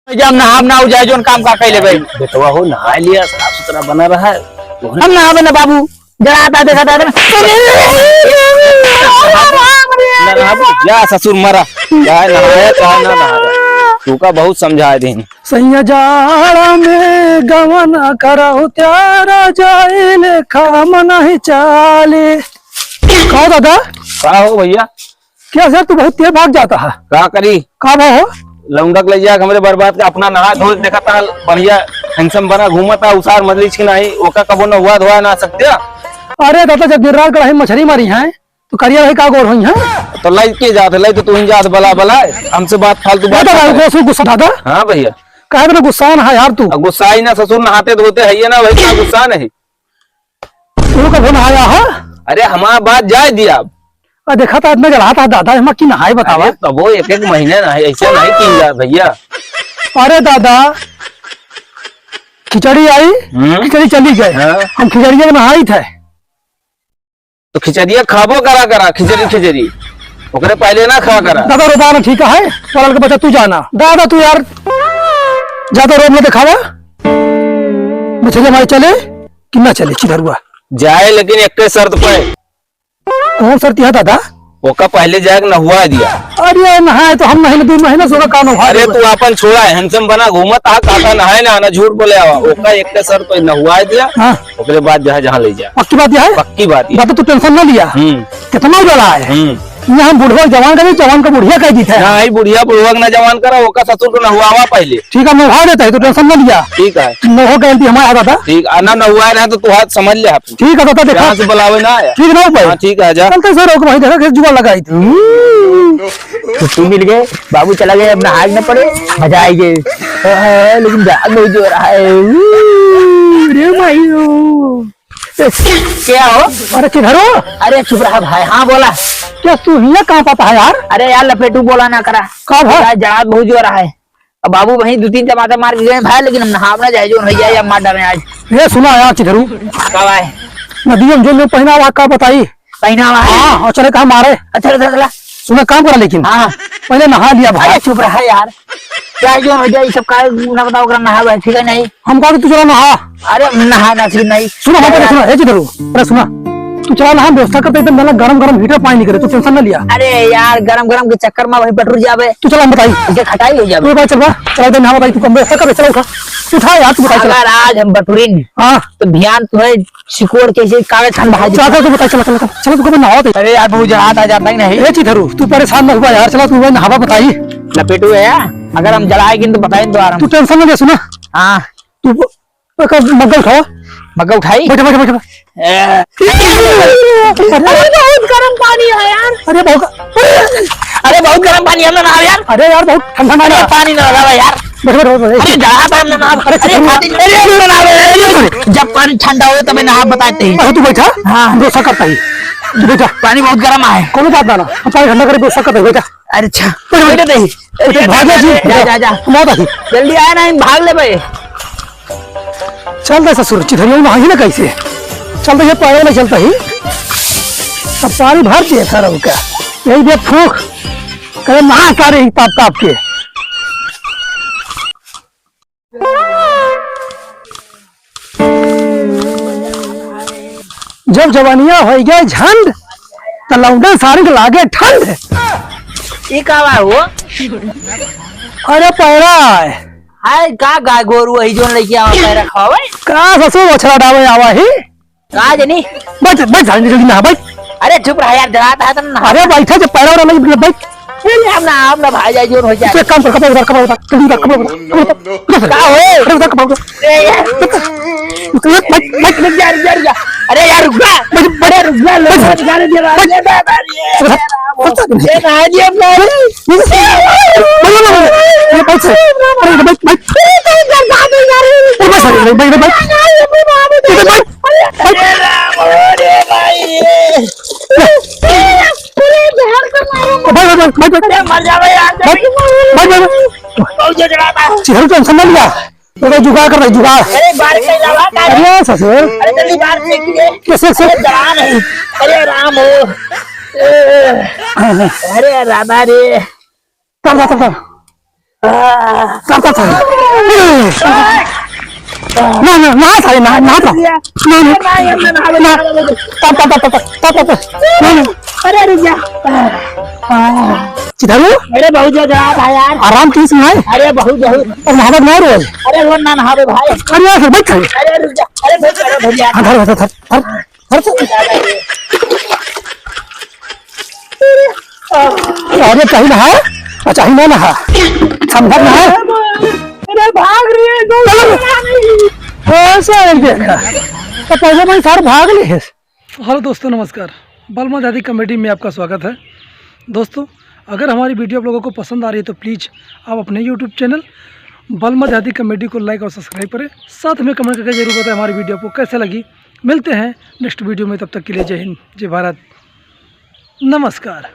जब नहा ना हो जाए जो काम का कैले भाई बेटवा हो नहा लिया, साफ सुथरा बना रहा है। हम नहावे ना बाबू, जरा आता देखा था जा ससुर मरा, चाहे नहाया चाहे ना नहाया, तू का बहुत समझाए दिन। सैया जाड़ा में गवन करो त्यारा जाए लेखा मना ही चाले। कहो दादा का हो भैया, क्या सर तू बहुत तेज भाग जाता है, का करी का भाव लौंडक ले जाए हमरे बर्बाद का अपना नहा धो देखा था बढ़िया हैंडसम बना घूमता उसार मजली की नहीं ओका कबो न हुआ धोआ ना सकते। अरे दादा जब गिर कढ़ाई मछली मारी है तो करिया भाई का गोर हुई है तो लाई के जात लाई तो तू ही जात बला बला हमसे बात फालतू बात गुस्सा दादा। हाँ भैया कहे तो गुस्सा ना है यार, तू गुस्सा ही ना, ससुर नहाते धोते है ना भाई, क्या गुस्सा नहीं। तू कब नहाया है? अरे हमारा बात जाए दिया देखा था मैं जला था दादा हम की नहाए बतावा। तब वो एक एक महीने नहाए ऐसे नहीं की जात भैया। अरे दादा खिचड़ी आई, खिचड़ी चली गए, हम खिचड़िया में नहाई थे तो खिचड़िया खाबो करा करा खिचड़ी ओकरे पहले ना खा करा। दादा रोबा ना ठीक है पलल के बच्चा तू जाना। दादा तू यार ज्यादा रोब में दिखावा, मछली हमारे चले कि ना चले चिधरुआ जाए लेकिन एक शर्त पे। कौन शर्त है दादा? ओका पहले जाए न हुआ दिया। अरे नहाए तो हम नहीं 2 महीने से का नहा। अरे तू अपन छोड़ा है हैंडसम बना घूमत आ काका नहाए ना आना झूठ बोले आवा ओका एक शर्त पे न हुआ दिया। हाँ। ओकरे बाद जहाँ ले जा। पक्की बात है, पक्की बात है तू टेंशन ना लिया। कितना उजला है यहाँ बुढ़वा जवान का जवान का बुढ़िया कह दी है। बुढ़िया बुढ़वा न जवान करा ओका ससुर को न हुआ पहले। ठीक है नहा देता है तो टेंशन ना लिया। ठीक है न हो गई हमारा दादा। ठीक आना न हुआ है तो तू हाथ समझ ले। ठीक है दादा देखा से बुलावे ना आया। ठीक ना भाई ठीक है जा चलते सर भाई देखा जुआ लगाई थी तू मिल गए बाबू चला गया, अब नहाए न पड़े मजा आएगी लेकिन जाग बहुत जो रहा है। क्या हो? अरे किधर हो? अरे चुप रहा भाई। हाँ बोला क्या तू ही कहाँ पाता है यार? अरे यार लपेटू बोला ना करा कब है जहाज बहुत जो रहा है। अब बाबू वहीं 2-3 टमाटर मार के गए भाई, लेकिन हम नहावना जाए जो नहीं जाए मार डाले आज। ये सुना यार चिधरू कब आए नदी जो में पहना हुआ का बताई पहना हुआ है। हाँ और चले कहा मारे। अच्छा चला सुना काम करा लेकिन हाँ पहले नहा लिया भाई। चुप रहा यार क्या जो हो जाए सब का ना बताओ कर नहा ठीक है नहीं हम कहा तू चला नहा। अरे नहा ना ठीक नहीं सुना सुना ये चिधरू अरे सुना तू चला नहा व्यवस्था करते एकदम मतलब गरम हीटर पानी नहीं करे तू टेंशन ना लिया। अरे यार गरम के चक्कर में वही पेट्रोल जावे। तू चला बताई खटाई हो जावे। चल चला नहा बताई तू कम व्यवस्था कर चला उठा यार तू बता। अगर आज हम बटुरिन हाँ तो ध्यान तुम्हें सिकोड़ के कागज खान भाई चाचा तू बता चला चला चला तू कभी नहा। अरे यार बहुत जहाज आ जाता ही नहीं। ये चिधरू तू परेशान ना हुआ यार, चला तू नहावा बताई लपेटू है अगर हम जलाएंगे तो बताए दोबारा। तू टेंशन ना ले सुना। हाँ तू मग्गा उठाओ मग्गा उठाई बैठा बैठा बैठा। बहुत गर्म पानी है यार। अरे बहुत गर्म पानी हम नहा यार। अरे यार बहुत ठंडा पानी ना लगा यार। अरे जब पानी ठंडा हो तब नहा बताते हैं। तू बैठा हाँ व्यवस्था करता ही बेटा पानी बहुत गर्म है। कौन बात ना पानी ठंडा करे व्यवस्था करता बेटा। अरे अच्छा भाग जा जल्दी आया ना भाग ले भाई। चल दे ससुर चिधरिया में नहाई ना कैसे चलते ये पैर नहीं चलता ही अब पानी भर दिए सर का यही देख फूक करे नहा सारे ताप के। जब जवानिया हो गए झंड तो लौंडे सारे के लागे ठंड। ये का हो? अरे पैरा हाय का गाय गोरू वही जोन लेके आवा पैरा खावे का ससुर मछला डावे आवा ही का जनी बैठ जल्दी नहा बैठ। अरे चुप रहा यार डराता है तुम। अरे बैठा जब पैरा वाला नहीं बैठ हम ना भाई जाए जोन हो जाए। एक काम कर कपड़ा उतार का हो? उतार कपड़ा अरे यार रुक जा बड़े रुक जा जाने दे रहा टेंशन ना लिया तो जुगाड़ कर जुगाड़। अरे ससुर अरे जल्दी बाहर फेंकिए कैसे जला नहीं। अरे राम हो अरे राधा रे चल चल चल चल चल ना ना ना सारे ना ना ना अरे रुक जा। चिधारू अरे बहुत ज्यादा भाई यार। आराम की सुनाए अरे बहुत बहुत। और नहावा ना रोज अरे वो ना नहावे भाई। अरे यार बैठ खड़े अरे रुक जा। अरे बैठ जा भैया। धर धर धर अरे कहीं नहा अच्छा ही ना नहा समझा नहा अरे भाग रही है ऐसा देखा तो पहले भाई सारे भाग ले। हेलो दोस्तों नमस्कार, बलमा दादी कॉमेडी में आपका स्वागत है। दोस्तों अगर हमारी वीडियो आप लोगों को पसंद आ रही है तो प्लीज़ आप अपने यूट्यूब चैनल बलमा दादी कॉमेडी को लाइक और सब्सक्राइब करें, साथ में कमेंट करके जरूर बताएं हमारी वीडियो आपको कैसे लगी। मिलते हैं नेक्स्ट वीडियो में, तब तक के लिए जय हिंद, जय भारत, नमस्कार।